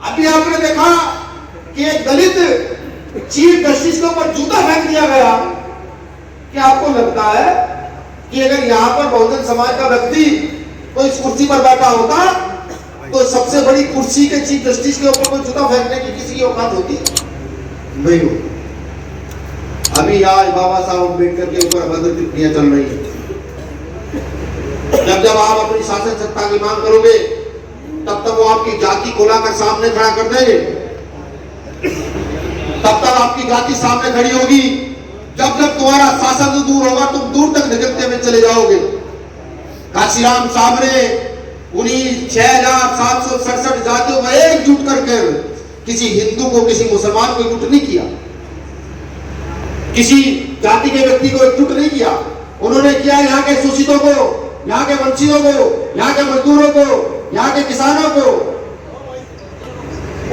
अभी आपने देखा कि एक दलित चीफ जस्टिस के ऊपर जूता फेंक दिया गया। क्या आपको लगता है कि अगर यहाँ पर बहुजन समाज का व्यक्ति तो इस कुर्सी पर बैठा होता तो सबसे बड़ी कुर्सी के चीफ जस्टिस के ऊपर कोई जूता फेंकने की किसी की औकात होती? नहीं होती। अभी आज बाबा साहब अम्बेडकर के ऊपर अभद्र टिप्पणियां चल रही है। जब जब आप अपनी शासन सत्ता की मांग करोगे तब तक वो आपकी जाति को लाकर सामने खड़ा कर देंगे। तब तक आपकी जाति सामने खड़ी होगी। जब जब तुम्हारा शासन दूर होगा तुम दूर तक धकेलते हुए चले जाओगे। काशीराम साहब ने उन्हीं 6,767 जातियों को एकजुट करके किसी हिंदू को किसी मुसलमान को एकजुट नहीं किया, किसी जाति के व्यक्ति को एकजुट नहीं किया। उन्होंने किया यहाँ के शोषितों को, यहाँ के वंचितों को, यहाँ के मजदूरों को, यहाँ के किसानों को,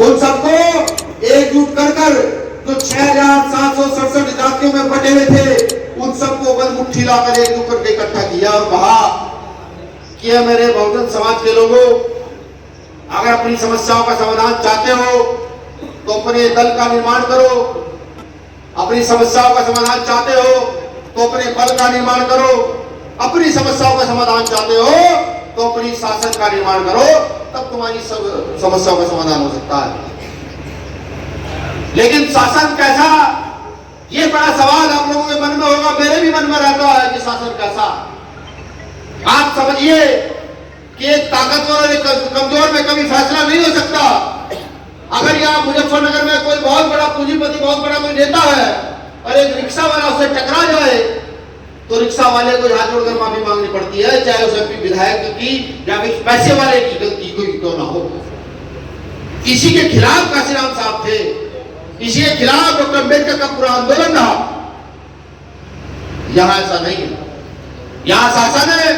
उन सबको एकजुट कर कर जो 6,767 जातियों में बटे हुए थे उन सबको बल मुट्ठी लाकर एकजुट करके इकट्ठा किया और कहा कि मेरे बहुजन समाज के लोगों, अगर अपनी समस्याओं का समाधान चाहते हो तो अपने दल का निर्माण करो, अपनी समस्याओं का समाधान चाहते हो तो अपने बल का निर्माण करो, अपनी समस्याओं का समाधान चाहते हो तो अपनी शासन का निर्माण करो, तब तुम्हारी सब समस्याओं का समाधान हो सकता है। लेकिन शासन कैसा, ये बड़ा सवाल आप लोगों के मन में होगा, मेरे भी मन में रहता है कि शासन कैसा। आप समझिए कि एक ताकतवर और एक कमजोर में कभी फैसला नहीं हो सकता। अगर यहाँ मुजफ्फरनगर में कोई बहुत बड़ा पूंजीपति, बहुत बड़ा कोई नेता है और एक रिक्शा वाला उससे टकरा जाए तो रिक्शा वाले को हाथ जोड़कर माफी मांगनी पड़ती है, चाहे उसे विधायक की या फिर पैसे वाले की गलती कोई क्यों ना हो। इसी के खिलाफ काशीराम साहब थे, इसी के खिलाफ डॉक्टर अम्बेडकर का पूरा आंदोलन रहा। यहां ऐसा नहीं है। यहां शासन है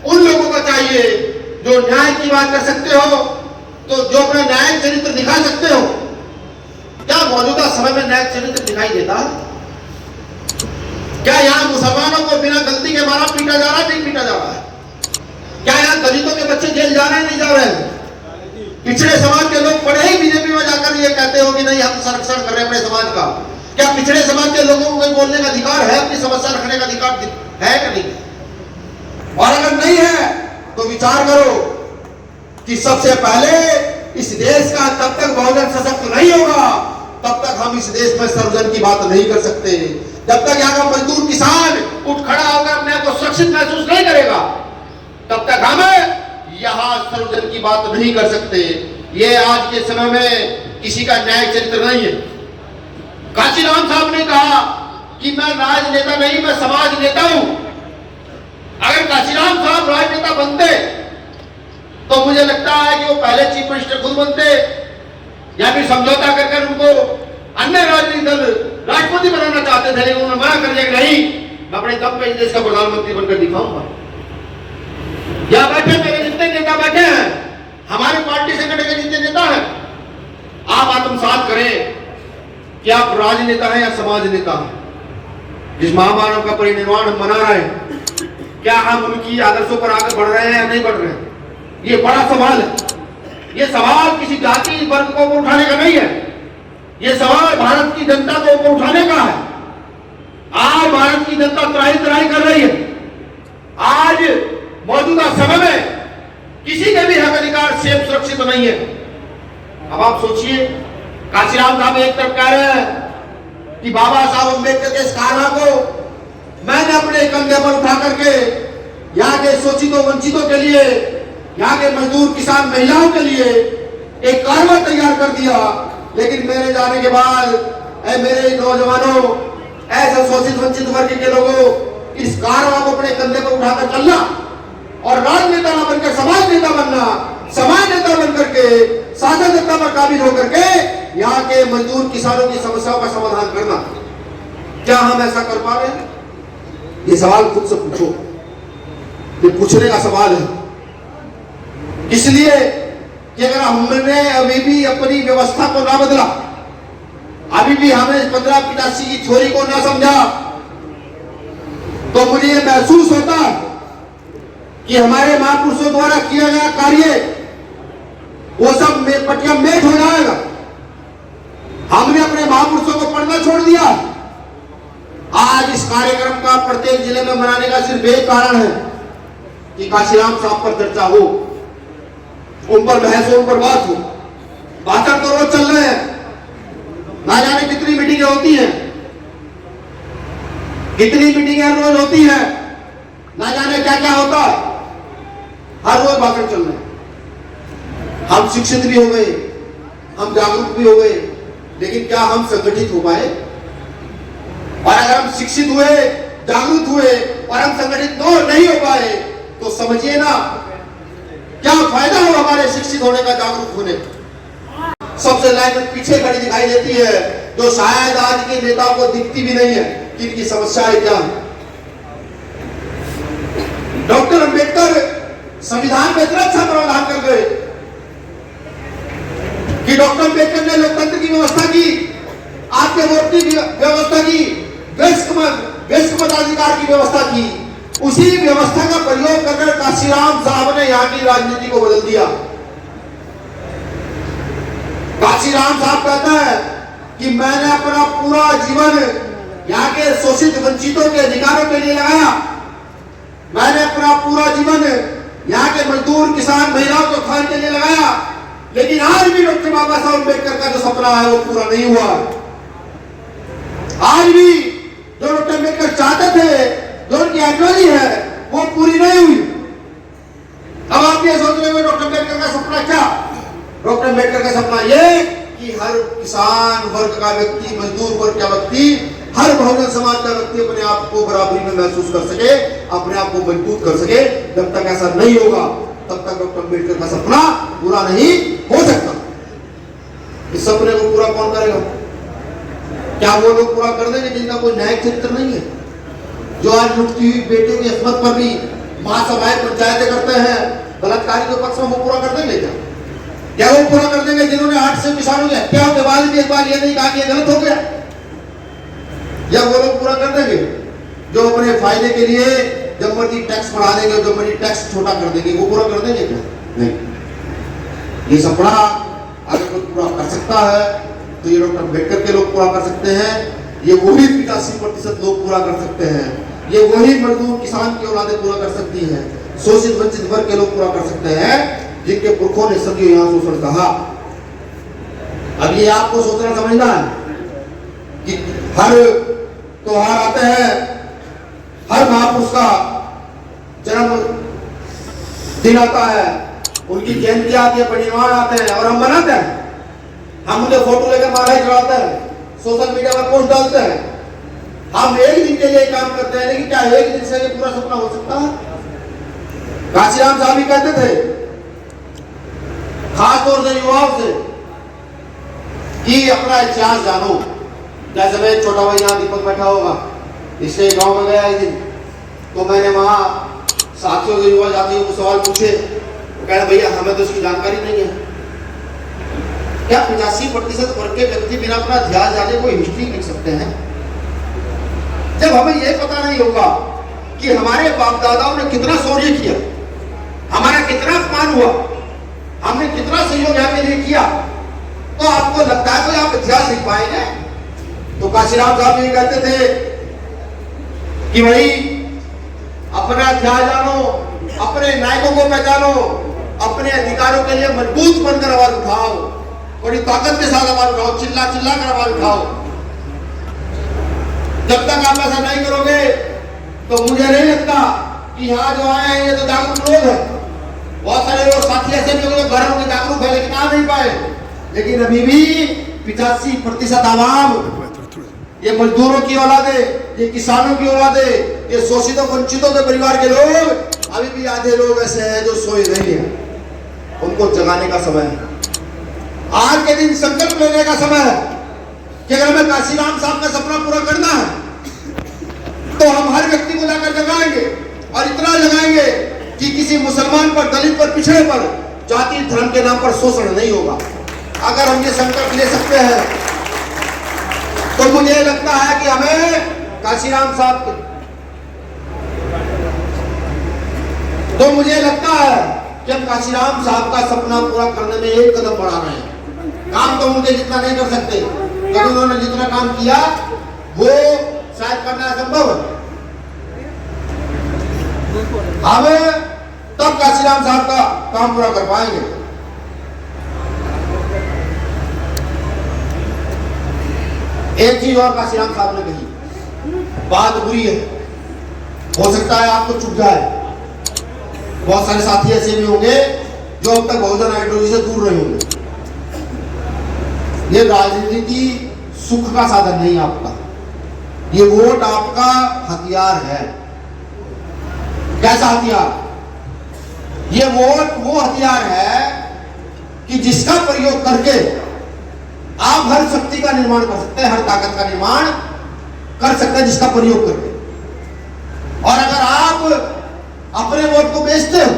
उन लोगों को चाहिए जो न्याय की बात कर सकते हो, तो जो अपना न्यायिक चरित्र दिखा सकते हो। क्या मौजूदा समय में न्यायिक चरित्र दिखाई देता है? क्या यहाँ मुसलमानों को बिना गलती के मारा पीटा जा रहा है? नहीं पीटा जा रहा है। क्या यहाँ दलितों के बच्चे जेल जा रहे हैं? नहीं जा रहे हैं। पिछड़े समाज के लोग पढ़े ही बीजेपी में जाकर ये कहते हो कि नहीं हम संरक्षण कर रहे हैं अपने समाज का। क्या पिछड़े समाज के लोगों को कोई बोलने का अधिकार है, अपनी समस्या रखने का अधिकार है कि नहीं? और अगर नहीं है तो विचार करो कि सबसे पहले इस देश का तब तक बहुजन सशक्त नहीं होगा तब तक हम इस देश में सर्वजन की बात नहीं कर सकते। जब तक यहाँ का मजदूर किसान उठ खड़ा होकर अपने आप को सुरक्षित महसूस नहीं करेगा तब तक हम यहाँ सर्वजन की बात नहीं कर सकते। ये आज के समय में किसी का न्यायिक चरित्र नहीं है। काशीराम साहब ने कहा कि मैं राजनेता नहीं, मैं समाज नेता हूं। अगर काशीराम साहब राजनेता बनते तो मुझे लगता है कि वो पहले चीफ मिनिस्टर खुद बनते या फिर समझौता कर उनको अन्य राजनीतिक दल राष्ट्रपति बनाना चाहते थे, लेकिन उन्होंने मना कर दिया कि नहीं, मैं अपने दम पे इस देश का प्रधानमंत्री बनकर दिखाऊंगा। यहाँ बैठे मेरे जितने नेता बैठे हैं, हमारी पार्टी से कटे जितने नेता हैं, आप आत्मसात करें कि आप राजनेता हैं या समाज नेता हैं। जिस महामानव का परिनिर्वाण हम मना रहे हैं, क्या हम उनकी आदर्शों पर आगे बढ़ रहे हैं या नहीं बढ़ रहे हैं? ये बड़ा सवाल है। ये सवाल किसी जाति वर्ग को उठाने का नहीं है, ये सवाल भारत की जनता को ऊपर उठाने का है। आज भारत की जनता त्राही त्राही कर रही है। आज मौजूदा समय में किसी के भी हक अधिकार सेफ सुरक्षित नहीं है। अब आप सोचिए, काशीराम साहब एक तरफ कह रहे हैं कि बाबा साहब अम्बेडकर के इस कारनामा को मैंने अपने कंधे पर उठा करके यहाँ के शोषितों वंचितों के लिए, यहाँ के मजदूर किसान महिलाओं के लिए एक कारवा तैयार कर दिया। लेकिन मेरे जाने के बाद मेरे नौजवानों, ऐसे शोषित वंचित वर्ग के लोगों, इस कारवा को अपने कंधे पर उठाकर चलना और राजनेता न बनकर समाज नेता बनना, समाज नेता बनकर के शासन सत्ता पर काबिज होकर के यहाँ के मजदूर किसानों की समस्याओं का समाधान करना। क्या हम ऐसा कर पा रहे हैं? ये सवाल खुद से पूछो। ये पूछने का सवाल है, इसलिए कि अगर हमने अभी भी अपनी व्यवस्था को ना बदला, अभी भी हमने 1585 की थ्योरी को ना समझा, तो मुझे ये महसूस होता कि हमारे महापुरुषों द्वारा किया गया कार्य वो सब पटिया मेट हो जाएगा। हमने अपने महापुरुषों को पढ़ना छोड़ दिया। आज इस कार्यक्रम का प्रत्येक जिले में मनाने का सिर्फ एक कारण है कि काशीराम साहब पर चर्चा हो, उन पर बहस हो, उन पर बात हो। भाषण तो रोज चल रहे हैं, ना जाने कितनी मीटिंगें होती हैं, कितनी मीटिंगें रोज होती हैं, ना जाने क्या क्या होता है, हर रोज भाषण चल रहे हैं। हम शिक्षित भी हो गए, हम जागरूक भी हो गए, लेकिन क्या हम संगठित हो पाए? और अगर हम शिक्षित हुए, जागरूक हुए और हम संगठित नहीं हो पाए तो समझिए ना क्या फायदा हो हमारे शिक्षित होने का, जागरूक होने का। सबसे लाइन में पीछे खड़ी दिखाई देती है, जो शायद आज के नेताओं को दिखती भी नहीं है कि इनकी समस्याएं क्या है। डॉक्टर अंबेडकर संविधान में इतना अच्छा प्रावधान कर गए कि डॉक्टर अंबेडकर ने लोकतंत्र की व्यवस्था की, आपके वोट की व्यवस्था की, वयस्क मताधिकार की व्यवस्था की। उसी व्यवस्था का प्रयोग करके काशीराम साहब ने यहाँ की राजनीति को बदल दिया। काशीराम साहब कहता है कि मैंने अपना पूरा जीवन यहाँ के शोषित वंचितों के अधिकारों के लिए लगाया। मैंने अपना पूरा जीवन यहाँ के मजदूर, किसान, महिलाओं के उत्थान के लिए लगाया, लेकिन आज भी डॉक्टर बाबा साहब अम्बेडकर का जो सपना है वो पूरा नहीं हुआ। आज भी जो डॉक्टर अम्बेडकर चाहते थे, जो उनकी आइडियोलॉजी है, वो पूरी नहीं हुई। अब आप ये सोच रहे हो डॉक्टर अम्बेडकर का सपना क्या? डॉक्टर अम्बेडकर का सपना ये कि हर किसान वर्ग का व्यक्ति, मजदूर वर्ग का व्यक्ति, हर बहुजन समाज का व्यक्ति अपने आप को बराबरी में महसूस कर सके, अपने आप को मजबूत कर सके। जब तक ऐसा नहीं होगा तब तक डॉक्टर अम्बेडकर का सपना पूरा नहीं हो सकता। इस सपने को पूरा कौन करेगा? क्या वो लोग पूरा कर देंगे जिनका कोई न्यायिक चरित्र नहीं है, जो आज लुटती हुई बेटियों की अस्मत पर भी महासभाएं, पंचायतें करते हैं, बलात्कारी के पक्ष में वो पूरा कर देंगे क्या? क्या वो पूरा कर देंगे जिन्होंने 8 से किसानों की हत्या के बाद भी एक बार ये नहीं कहा कि ये गलत हो गया? या वो लोग पूरा कर देंगे जो अपने फायदे के लिए जब मर्जी टैक्स बढ़ा देंगे, जब मर्जी टैक्स छोटा कर देंगे, वो पूरा कर देंगे क्या? नहीं। ये सपना अगर कोई पूरा कर सकता है तो ये डॉक्टर अम्बेडकर के लोग पूरा कर सकते हैं, ये वही 85% लोग पूरा कर सकते हैं, ये वही मजदूर, किसान की औलादें पूरा कर सकती हैं, शोषित वंचित वर्ग के लोग पूरा कर सकते हैं, जिनके पुरखों ने सदियों यहाँ शोषण कहा। अब ये आपको सोचना समझना है कि हर त्योहार आते हैं, हर महापुरुष का जन्म दिन आता है, उनकी जयंती आती है, परिनिर्वाण आते हैं और हम मनाते हैं। हम उनके फोटो लेकर माला चढ़ाते हैं, सोशल मीडिया पर पोस्ट डालते हैं। हम एक दिन के लिए काम करते हैं, लेकिन क्या एक दिन से ये पूरा सपना हो सकता है? काशीराम साहब भी कहते थे खास तौर से युवाओं से कि अपना इतिहास जानो। जैसे मैं छोटा भाई यहाँ दीपक बैठा होगा, इससे गांव में गया एक दिन, तो मैंने वहां साथियों से युवा जातियों को सवाल पूछे, तो कह रहे भैया हमें तो इसकी जानकारी नहीं है। क्या 85% वर्ग के व्यक्ति बिना अपना इतिहास जाने कोई हिस्ट्री लिख सकते हैं? जब हमें यह पता नहीं होगा कि हमारे बाप दादाओं ने कितना शौर्य किया, हमारा कितना अपमान हुआ, हमने कितना सहयोग यहाँ के लिए किया, तो आपको लगता है तो आप इतिहास लिख पाएंगे? तो काशीराम साहब ये कहते थे कि भाई अपना इतिहास जानो, अपने नायकों को पहचानो, अपने अधिकारों के लिए मजबूत बनकर आवाज उठाओ, बड़ी ताकत के साथ आवाज उठाओ, चिल्ला चिल्ला कर आवाज उठाओ। जब तक आप ऐसा नहीं करोगे तो मुझे नहीं लगता कि यहाँ जो आए हैं ये तो जागरूक लोग हैं। बहुत सारे लोग साथी ऐसे भी होंगे घरों के जागरूक है लेकिन आ नहीं पाए। लेकिन अभी भी 85% आवाम, ये मजदूरों की औलादे, ये किसानों की औलादे, ये शोषितों वंचितों के परिवार के लोग, अभी भी आधे लोग ऐसे हैं जो सोए नहीं है। उनको जगाने का समय है। आज के दिन संकल्प लेने का समय है कि अगर हमें काशीराम साहब का सपना पूरा करना है तो हम हर व्यक्ति को जाकर जगाएंगे, और इतना जगाएंगे कि किसी मुसलमान पर, दलित पर, पिछड़े पर जाति धर्म के नाम पर शोषण नहीं होगा। अगर हम ये संकल्प ले सकते हैं तो मुझे लगता है कि हमें काशीराम साहब तो मुझे लगता है कि हम काशीराम साहब का सपना पूरा करने में एक कदम बढ़ा रहे हैं। काम तो उनके जितना नहीं कर सकते, लेकिन उन्होंने जितना काम किया वो शायद करना असंभव है। हम तब काशीराम साहब का काम पूरा कर पाएंगे। एक चीज और काशीराम साहब ने कही, बात बुरी है, हो सकता है आपको चुप जाए। बहुत सारे साथी ऐसे भी होंगे जो अब तक बहुजन आइडियोलॉजी से दूर रहे होंगे। ये राजनीति सुख का साधन नहीं आपका, ये वोट आपका हथियार है। कैसा हथियार? ये वोट वो हथियार है कि जिसका प्रयोग करके आप हर शक्ति का निर्माण कर सकते हैं, हर ताकत का निर्माण कर सकते हैं जिसका प्रयोग करके। और अगर आप अपने वोट को बेचते हो,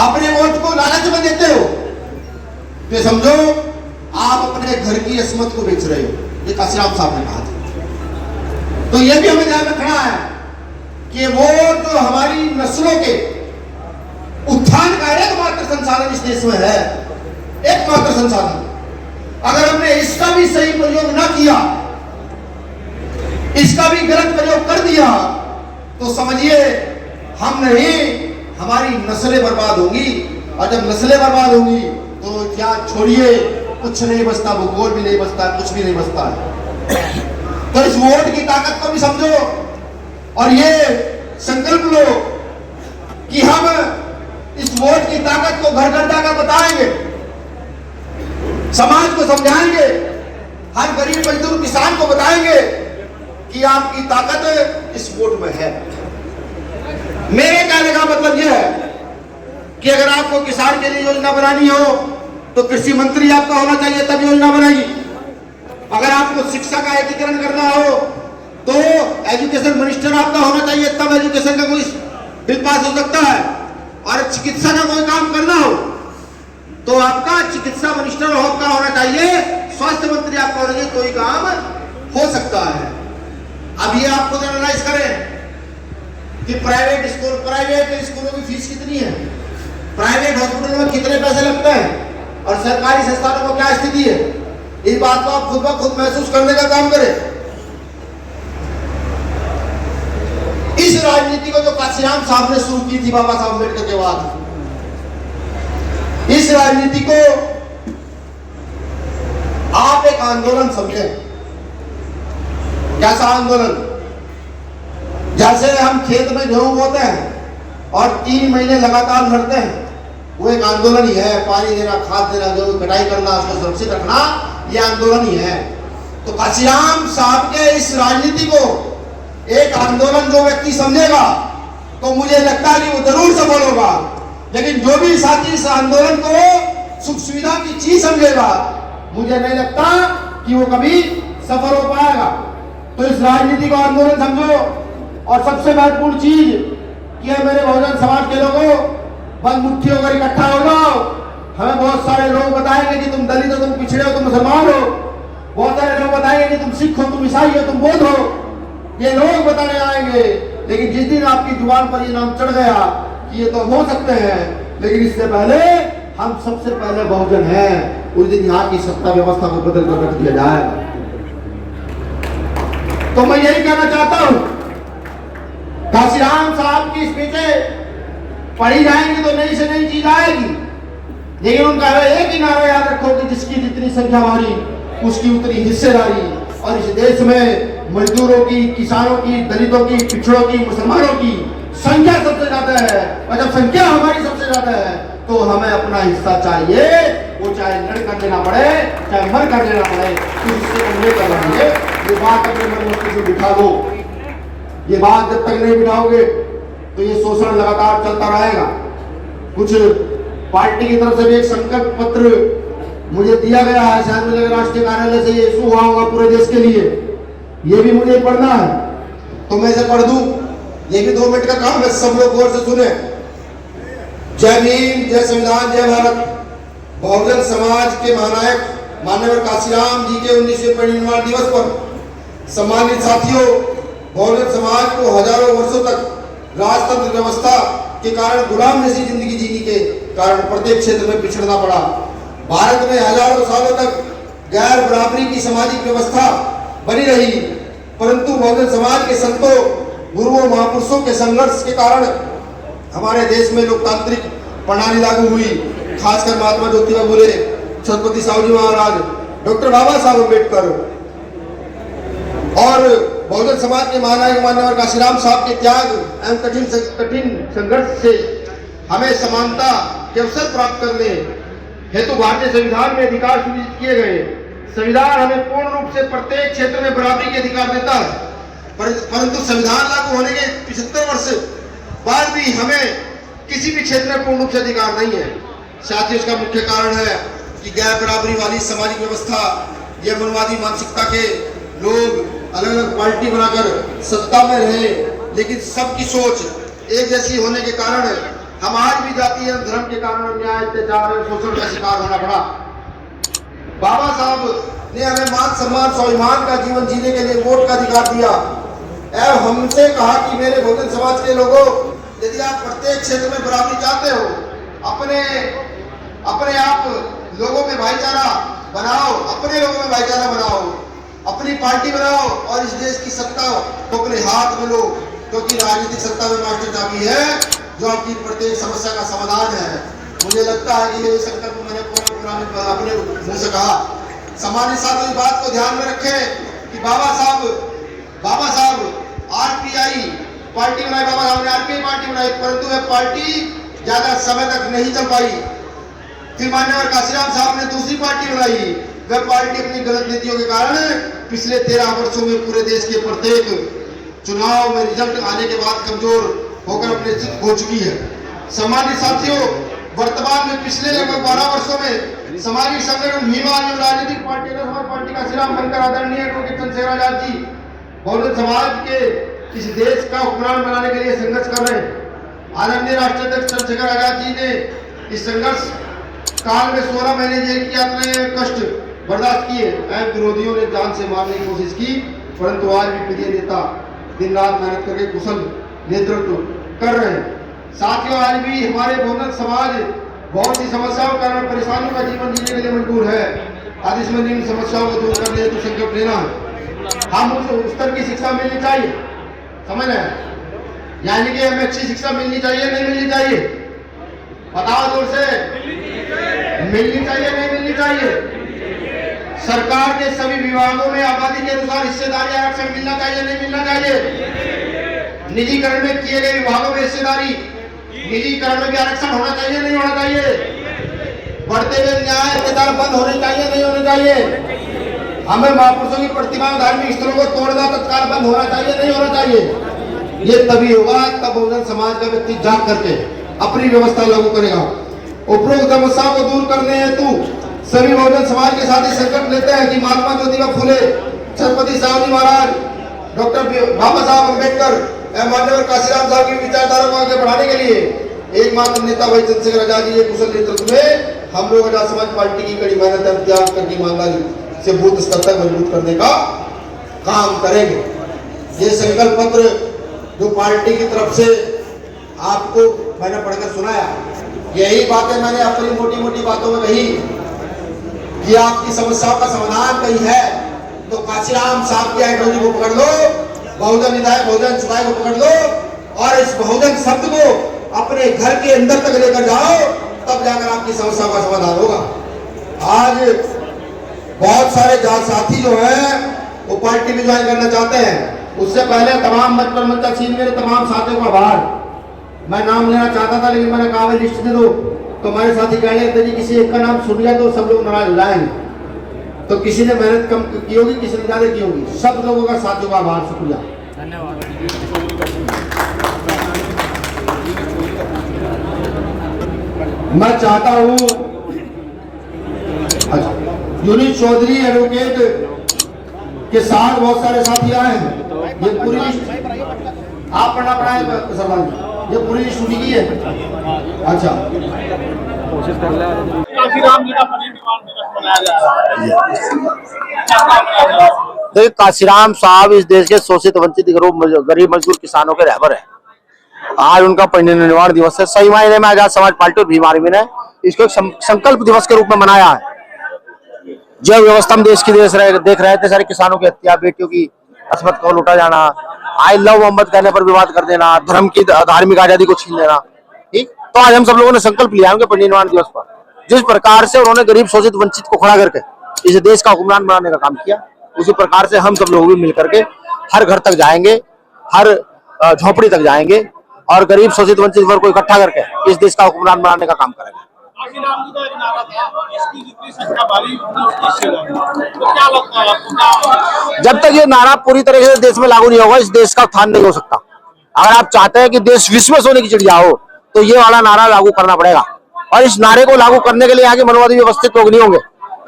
अपने वोट को लालच में देते हो, तो समझो आप अपने घर की अस्मत को बेच रहे हो। ये काशीराम साहब ने कहा था। तो ये भी हमें ध्यान रखना है कि वोट जो हमारी नस्लों के उत्थान का एकमात्र संसाधन इस देश में है, एकमात्र संसाधन, अगर हमने इसका भी सही प्रयोग न किया, इसका भी गलत प्रयोग कर दिया, तो समझिए हम नहीं, हमारी नस्लें बर्बाद होंगी। और जब नस्लें बर्बाद होंगी तो इतिहास छोड़िए, कुछ नहीं बचता, भूगोल भी नहीं बचता, कुछ भी नहीं बचता है। तो इस वोट की ताकत को भी समझो और ये संकल्प लो कि हम इस वोट की ताकत को घर घर जाकर बताएंगे, समाज को समझाएंगे, हर गरीब मजदूर किसान को बताएंगे कि आपकी ताकत इस वोट में है। मेरे कहने का मतलब यह है कि अगर आपको किसान के लिए योजना बनानी हो तो कृषि मंत्री आपका होना चाहिए, तब योजना बनाइए। अगर आपको शिक्षा का एकीकरण करना हो तो एजुकेशन मिनिस्टर आपका होना चाहिए, तब एजुकेशन का कोई बिल पास हो सकता है। और चिकित्सा का कोई काम करना हो तो आपका चिकित्सा मिनिस्टर का होना चाहिए, स्वास्थ्य मंत्री आपका होना चाहिए, कोई काम हो सकता है। अब ये आप खुद एनालाइज करें कि प्राइवेट स्कूलों की फीस कितनी है, प्राइवेट हॉस्पिटलों में कितने पैसे लगते हैं और सरकारी संस्थानों में क्या स्थिति है। इस बात को आप खुद ब खुद महसूस करने का काम करें। इस राजनीति को जो काशीराम साहब ने शुरू की थी बाबा साहब अम्बेडकर के बाद, इस राजनीति को आप एक आंदोलन समझें। कैसा आंदोलन? जैसे हम खेत में गेहूं बोते हैं और 3 महीने लगातार लड़ते हैं, वो एक आंदोलन ही है। पानी देना, खाद देना, गेहूं कटाई करना, उसको सुरक्षित रखना, ये आंदोलन ही है। तो काशीराम साहब के इस राजनीति को एक आंदोलन जो व्यक्ति समझेगा तो मुझे लगता है कि वो जरूर सफल होगा। लेकिन जो भी साथी इस आंदोलन को सुख सुविधा की चीज समझेगा, मुझे नहीं लगता कि वो कभी सफल हो पाएगा। तो इस राजनीति को आंदोलन समझो। और सबसे महत्वपूर्ण चीज कि मेरे बहुजन समाज के लोगों, बंद मुट्ठी होकर इकट्ठा हो जाओ। हमें बहुत सारे लोग बताएंगे कि तुम दलित हो, तुम पिछड़े हो, तुम मुसलमान हो। बहुत सारे लोग बताएंगे कि तुम सिख हो, तुम ईसाई हो, तुम बौद्ध हो। ये लोग बताने आएंगे, लेकिन जिस दिन आपकी जुबान पर ये नाम चढ़ गया कि ये तो हो सकते हैं, लेकिन इससे पहले हम सबसे पहले बहुजन हैं, उस दिन यहाँ की सत्ता व्यवस्था को बदल कर रख दिया जाएगा। तो मैं यही कहना चाहता हूं, काशीराम साहब की स्पीचें पढ़ी जाएंगी तो नई से नई चीज आएगी, लेकिन उनका एक ही नारा याद रखो कि जिसकी जितनी संख्या भारी उसकी उतनी हिस्सेदारी। और इस देश में मजदूरों की, किसानों की, दलितों की, पिछड़ों की, मुसलमानों की संख्या सबसे ज्यादा है। और जब संख्या हमारी सबसे ज्यादा है तो हमें अपना हिस्सा चाहिए, वो चाहे लड़ कर देना पड़े, चाहे मर कर देना पड़े, तो इससे हम नहीं कर रहे। ये बात अपने मन में बिठा दो। ये बात जब तक नहीं बिठाओगे तो ये शोषण लगातार चलता रहेगा। कुछ पार्टी की तरफ से भी एक संकल्प पत्र मुझे दिया गया है, शायद मुझे राष्ट्रीय कार्यालय से ये इशू हुआ होगा पूरे देश के लिए, ये भी मुझे पढ़ना है, तो मैं इसे पढ़ दूं। ये भी 2 मिनट का काम है, सब लोग गौर से सुने। जय भीम, जय संविधान, जय भारत। बहुजन समाज के महानायक माननीय काशीराम जी के 19वें परिनिर्वाण दिवस पर सम्मानित साथियों, बहुजन समाज को हजारों वर्षों तक राजतंत्र व्यवस्था के कारण, गुलाम जैसी जिंदगी जीने के कारण प्रत्येक क्षेत्र में पिछड़ना पड़ा। भारत में हजारों सालों तक गैर बराबरी की सामाजिक व्यवस्था बनी रही, परंतु बहुजन समाज के संतों, गुरुओं, महापुरुषों के संघर्ष के कारण हमारे देश में लोकतांत्रिक प्रणाली लागू हुई। खासकर महात्मा ज्योतिबा फुले, छत्रपति साहू जी महाराज, डॉक्टर बाबा साहब अम्बेडकर और बहुजन समाज के महानायक मान्यवर काशीराम साहब के त्याग एवं कठिन संघर्ष से हमें समानता के अवसर प्राप्त करने हेतु भारतीय संविधान में अधिकार सुनिश्चित किए गए। संविधान हमें पूर्ण रूप से प्रत्येक क्षेत्र में बराबरी के अधिकार देता है, परंतु संविधान लागू होने के 75 वर्ष बाद भी हमें किसी भी क्षेत्र में पूर्ण रूप से अधिकार नहीं है। साथ ही उसका मुख्य कारण है कि गैर बराबरी वाली सामाजिक व्यवस्था, यह मनवादी मानसिकता के लोग अलग अलग पार्टी बनाकर सत्ता में रहे, लेकिन सबकी सोच एक जैसी होने के कारण हम आज भी जाति एवं धर्म के कारण अन्याय, अत्याचार और शोषण का शिकार होना पड़ा। बाबा साहब ने हमें मान सम्मान स्वाभिमान का जीवन जीने के लिए वोट का अधिकार दिया एवं हमसे कहा कि मेरे बहुजन समाज के लोगों, यदि आप प्रत्येक क्षेत्र में बराबरी चाहते हो, अपने आप लोगों में भाईचारा बनाओ, अपने लोगों में भाईचारा बनाओ, अपनी पार्टी बनाओ और इस देश की सत्ता को अपने हाथ में लो, क्योंकि राजनीतिक सत्ता में मास्टर चाबी है जो आपकी प्रत्येक समस्या का समाधान है। मुझे लगता है कि ये संकल्प मैंने पूरा अपने मुंह से कहा। सामान्य साथ इस बात को ध्यान में रखें कि बाबा साहब आरपीआई पार्टी बनाई, बाबा साहब ने आरपीआई पार्टी बनाई, परंतु वह पार्टी ज्यादा समय तक नहीं चल पाई। फिर मान्यवर काशीराम साहब ने दूसरी पार्टी बनाई, वह पार्टी अपनी गलत नीतियों के कारण पिछले 13 वर्षों में पूरे देश के प्रत्येक चुनाव में रिजल्ट आने के बाद कमजोर होकर अपने चित खो चुकी है। सामान्य साथियों, वर्तमान में पिछले लगभग 12 वर्षों में सामाजिक संगठन भीमा जो राजनीतिक पार्टी पार्टी का सिराम बनकर आदरणीय एडवोकेट चंद्रशेखर आजाद जी बहुजन समाज के इस देश का हुक्मरान बनाने के लिए संघर्ष कर रहे हैं। आदरणीय राष्ट्राध्यक्ष चंद्रशेखर आजाद जी ने इस संघर्ष काल में 16 महीने जेल की यातनाएं कष्ट बर्दाश्त किए एवं विरोधियों ने जान से मारने की कोशिश की, परंतु आज भी प्रिय नेता दिन रात मेहनत करके कुशल नेतृत्व कर रहे हैं। साथियों, आज भी हमारे बहुजन समाज बहुत सी समस्याओं के कारण परेशानियों का जीवन जीने के लिए मजबूर है। आज इसमें इन समस्याओं को दूर करने हेतु संकल्प लेना है। हम उस स्तर की शिक्षा मिलनी चाहिए, समझ रहे हैं, यानी कि हमें अच्छी शिक्षा मिलनी चाहिए, नहीं मिलनी चाहिए, बताओ जोर से, मिलनी चाहिए, नहीं मिलनी चाहिए। सरकार के सभी विभागों में आबादी के अनुसार हिस्सेदारी आरक्षण मिलना चाहिए, नहीं मिलना चाहिए। निजीकरण में किए गए विभागों में हिस्सेदारी, निजीकरण में भी आरक्षण होना चाहिए, नहीं होना चाहिए। बढ़ते हुए न्याय अत्याचार बंद होने चाहिए, नहीं होने चाहिए। हमें महापुरुषों की प्रतिमा धार्मिक स्थलों को तोड़ना तत्काल बंद होना चाहिए, नहीं होना चाहिए। ये तभी होगा तब बहुजन समाज का व्यक्ति जाग करके अपनी व्यवस्था लागू करेगा। उपरोक्त समस्याओं को दूर करने हेतु सभी बहुजन समाज के साथ ही संकल्प लेते हैं कि महात्मा ज्योतिबा फुले, छत्रपति साहू जी महाराज, डॉक्टर बाबा साहब अम्बेडकर एवं मान्यवर काशीराम साहब की विचारधारा को आगे बढ़ाने के लिए एकमात्र नेता भाई चंद्रशेखर आजाद जी के कुशल नेतृत्व में हम लोग आजाद समाज पार्टी की कड़ी मेहनत एवं त्याग करके ईमानदारी से बूथ स्तर तक मजबूत करने का काम करेंगे। ये संकल्प पत्र जो पार्टी की तरफ से आपको मैंने पढ़कर सुनाया, यही बातें मैंने अपनी मोटी मोटी बातों में कही कि आपकी समस्याओं का समाधान कहीं है तो काशीराम साहब की आइडियोलॉजी को पकड़ लो, बहुजन विधायक बहुजन सुधार को पकड़ लो और इस बहुजन शब्द को अपने घर के अंदर तक लेकर जाओ, तब जाकर आपकी समस्याओं का समाधान होगा। आज बहुत सारे साथी जो हैं वो पार्टी में ज्वाइन करना चाहते हैं। उससे पहले तमाम मंच पर मंचासीन मेरे तमाम साथियों का आभार। मैं नाम लेना चाहता था लेकिन मैंने कहा लिस्ट दे दो, तो हमारे साथी कह रहे थे किसी एक का नाम सुन लिया तो सब लोग नाराज हो जाएंगे। तो किसी ने मेहनत कम की होगी, किसी ने ज्यादा की होगी। सब लोगों का साथियों का आभार, शुक्रिया, धन्यवाद। मैं चाहता हूँ यूनिट चौधरी एडवोकेट के साथ बहुत सारे साथी आए हैं। ये पूरी लिस्ट आप पढ़ना पड़ाए सरदार, ये पूरी लिस्ट उन्हीं की है। अच्छा, कोशिश कर ले देखिए, काशीराम साहब इस देश के शोषित वंचित गरीब मजदूर किसानों के रहबर हैं आज उनका परिनिर्वाण दिवस है। सही मायने में आजाद समाज पार्टी और भीम आर्मी ने इसको एक संकल्प दिवस के रूप में मनाया है। जब व्यवस्था में देश की देख रहे थे, सारे किसानों की हत्या, बेटियों की अस्मत को लूटा जाना, आई लव मोहम्मद कहने पर विवाद कर देना, धर्म की धार्मिक आजादी को छीन लेना, ठीक। तो आज हम सब लोगों ने संकल्प लिया उनके परिनिर्वाण दिवस पर, जिस प्रकार से उन्होंने गरीब शोषित वंचित को खड़ा करके इस देश का हुक्मरान बनाने का काम किया, उसी प्रकार से हम सब लोग भी मिलकर के हर घर तक जाएंगे, हर झोपड़ी तक जाएंगे और गरीब शोषित वंचित वर्ग को इकट्ठा करके इस देश का हुक्मरान बनाने का काम करेंगे। जब तक ये नारा पूरी तरीके से देश में लागू नहीं होगा, इस देश का उत्थान नहीं हो सकता। अगर आप चाहते हैं कि देश विश्व सोने की चिड़िया हो, तो ये वाला नारा लागू करना पड़ेगा। और इस नारे को लागू करने के लिए यहाँ के मनोवादी व्यवस्थित लोग नहीं होंगे।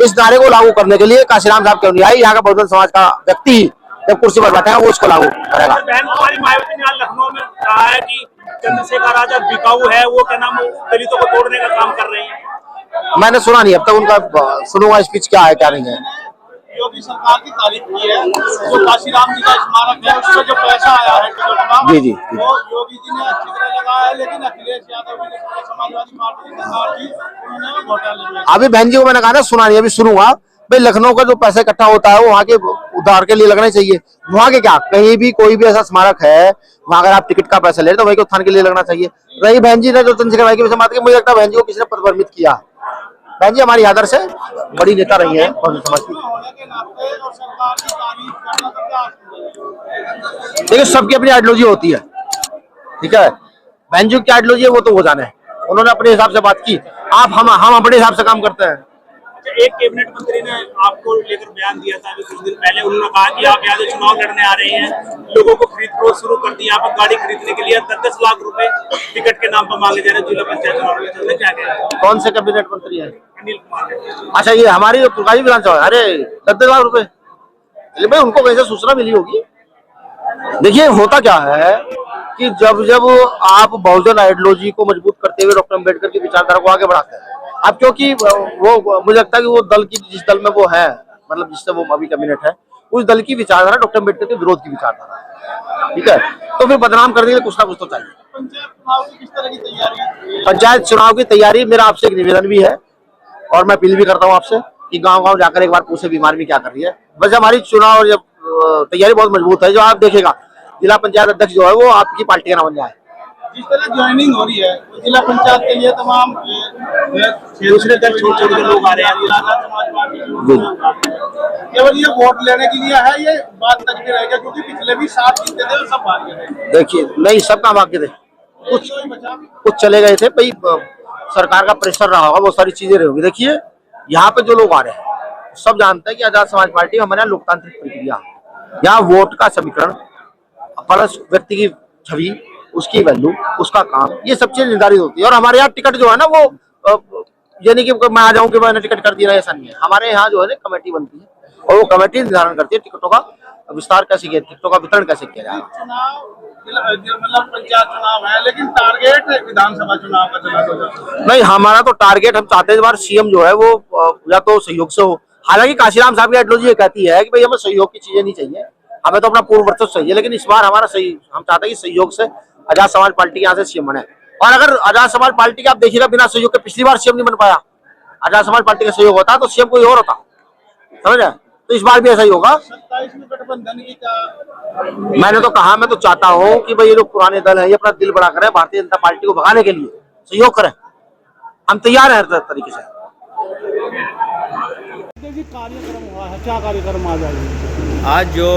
इस नारे को लागू करने के लिए काशीराम साहब के अनुयायी, यहाँ का बहुजन समाज का व्यक्ति जब कुर्सी पर बैठेगा वो उसको लागू करेगा। मायावती ने आज लखनऊ में कहा है कि चंद्रशेखर आजाद बिकाऊ है, वो क्या नाम दलितों को तोड़ने का काम कर रहे हैं। मैंने सुना नहीं अब तक उनका, सुनूंगा स्पीच क्या है क्या नहीं है। योगी सरकार की तारीफ की है, जो काशीराम जी का स्मारक है उससे जो पैसा आया है जी वो योगी जी ने अच्छी तरह लगाया है, लेकिन अखिलेश यादव ने समाजवादी पार्टी की सरकार की उन्होंने घोटाले में। अभी बहन जी को मैंने कहा ना सुना नहीं, अभी सुनूंगा। भाई लखनऊ का जो पैसा इकट्ठा होता है वो वहाँ के उद्धार के लिए लगना चाहिए। वहाँ के क्या, कहीं भी कोई भी ऐसा स्मारक है वहाँ अगर आप टिकट का पैसा ले तो वही के उत्थान के लिए लगना चाहिए। रही बहन जी ने जो चंद्रशेखर भाई की विषय बात की, मुझे लगता है बहन जी को किसी ने पदभ्रमित किया। बहन जी हमारी आदर्श है, बड़ी नेता रही है समाज की। देखिए सबकी अपनी आइडियोलॉजी होती है, ठीक है। बहन जी की आइडियोलॉजी है वो तो वो जाने, उन्होंने अपने हिसाब से बात की, हम अपने हिसाब से काम करते हैं। एक कैबिनेट मंत्री ने आपको लेकर बयान दिया था अभी कुछ दिन पहले, उन्होंने कहा कि आप यहाँ से चुनाव लड़ने आ रहे हैं, लोगों को खरीद फरोख्त शुरू कर दी, आप गाड़ी खरीदने के लिए 10 लाख रुपए टिकट के नाम पर मांगे जा रहे हैं जिला पंचायत चुनाव के चलते। क्या कहें? कौन से कैबिनेट मंत्री है? अनिल कुमार। अच्छा ये हमारी पुरकाई विधानसभा, अरे 10 लाख रुपए, भाई उनको कैसे सूचना मिली होगी। देखिए होता क्या है कि जब जब आप बहुजन आइडियोलॉजी को मजबूत करते हुए डॉक्टर अम्बेडकर की विचारधारा को आगे बढ़ाते हैं, अब क्योंकि वो मुझे लगता है कि वो दल की जिस दल में वो है, मतलब जिससे वो अभी कैबिनेट है, उस दल की विचारधारा डॉक्टर अम्बेडकर के विरोध की विचारधारा है, ठीक है। तो फिर बदनाम करने के लिए कुछ ना कुछ तो चाहिए। पंचायत चुनाव की तैयारी, मेरा आपसे एक निवेदन भी है और मैं अपील भी करता हूँ आपसे कि गांव-गांव जाकर एक बार पूछे बीमार में क्या कर रही है। वैसे हमारी चुनाव जब तैयारी बहुत मजबूत है, जो आप देखेगा जिला पंचायत अध्यक्ष जो है वो आपकी पार्टी का ना बन जाए। जिस तरह ज्वाइनिंग हो रही है जिला पंचायत के लिए तमाम दूसरे दल छोटे छोटे लोग आ रहे हैं, केवल ये वोट लेने के लिए है, ये बात तक भी रहेगा क्योंकि पिछले भी 7 जीते थे सब भाग गए। देखिए नहीं, सबका भाग्य थे, कुछ चले गए थे, भाई सरकार का प्रेशर रहा होगा, बहुत सारी चीजें रही होगी। देखिए यहाँ पे जो लोग आ रहे हैं सब जानते हैं कि आजाद समाज पार्टी हमारे यहाँ लोकतांत्रिक प्रक्रिया, यहाँ वोट का समीकरण प्लस व्यक्ति की छवि, उसकी वैल्यू, उसका काम, ये सब चीजें निर्धारित होती है। और हमारे यहाँ टिकट जो है ना वो यानी कि मैं आ जाऊं कि मैंने टिकट कर दिया, ऐसा नहीं है। हमारे यहाँ जो है ना कमेटी बनती है और वो कमेटी निर्धारण करती है टिकटों का विस्तार कैसे किया, टिकटों का वितरण कैसे किया जाएगा। मतलब पंचायत चुनाव है लेकिन टारगेट विधानसभा चुनाव का चला नहीं, हमारा तो टारगेट, हम चाहते हैं इस बार सीएम जो है वो या तो सहयोग से हो। हालांकि काशीराम साहब की आइडियोलॉजी ये कहती है कि भाई हमें सहयोग की चीजें नहीं चाहिए, हमें तो अपना पूर्व वर्चस्व चाहिए, लेकिन इस बार हमारा सही, हम चाहते हैं कि सहयोग से आजाद समाज पार्टी यहाँ से सीएम बने। और अगर आजाद समाज पार्टी के आप देखिएगा बिना सहयोग के पिछली बार सीएम नहीं बन पाया, आजाद समाज पार्टी का सहयोग होता तो सीएम कोई और होता, समझ रहे? तो इस बार भी ऐसा ही होगा। 27 में गठबंधन की क्या? मैंने तो कहा, मैं तो चाहता हूँ कि भाई ये लोग पुराने दल हैं, ये अपना दिल बड़ा करें, भारतीय जनता पार्टी को भगाने के लिए सहयोग करें, हम तैयार हैं हर तरीके से। कार्यक्रम हुआ है, क्या कार्यक्रम आ जाएगा? आज जो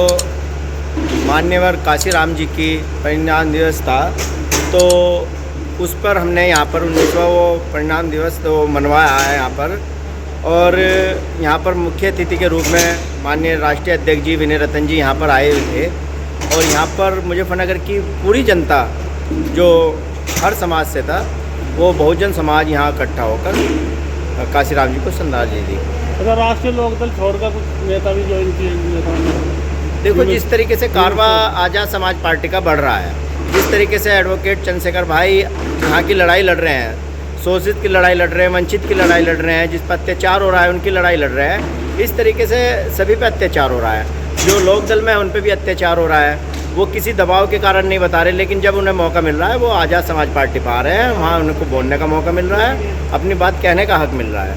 मान्यवर काशीराम जी की परिनिर्वाण दिवस था, तो उस पर हमने यहाँ पर 19वां वो परिनिर्वाण दिवस तो मनवाया है यहाँ पर। और यहाँ पर मुख्य अतिथि के रूप में माननीय राष्ट्रीय अध्यक्ष जी विनय रतन जी यहाँ पर आए हुए थे। और यहाँ पर मुजफ्फरनगर की पूरी जनता जो हर समाज से था, वो बहुजन समाज यहाँ इकट्ठा होकर काशीराम जी को श्रद्धांजलि दी। अगर राष्ट्रीय लोकदल छोड़कर कुछ नेता भी ज्वाइन किए? देखो जिस तरीके से कारवा आजाद समाज पार्टी का बढ़ रहा है, जिस तरीके से एडवोकेट चंद्रशेखर भाई यहाँ की लड़ाई लड़ रहे हैं, शोषित की लड़ाई लड़ रहे हैं, वंचित की लड़ाई लड़ रहे हैं, जिस पर अत्याचार हो रहा है उनकी लड़ाई लड़ रहे हैं, इस तरीके से सभी पे अत्याचार हो रहा है। जो लोक दल में है उन पे भी अत्याचार हो रहा है। वो किसी दबाव के कारण नहीं बता रहे, लेकिन जब उन्हें मौका मिल रहा है वो आज़ाद समाज पार्टी पा रहे हैं, वहाँ उनको बोलने का मौका मिल रहा है, अपनी बात कहने का हक मिल रहा है।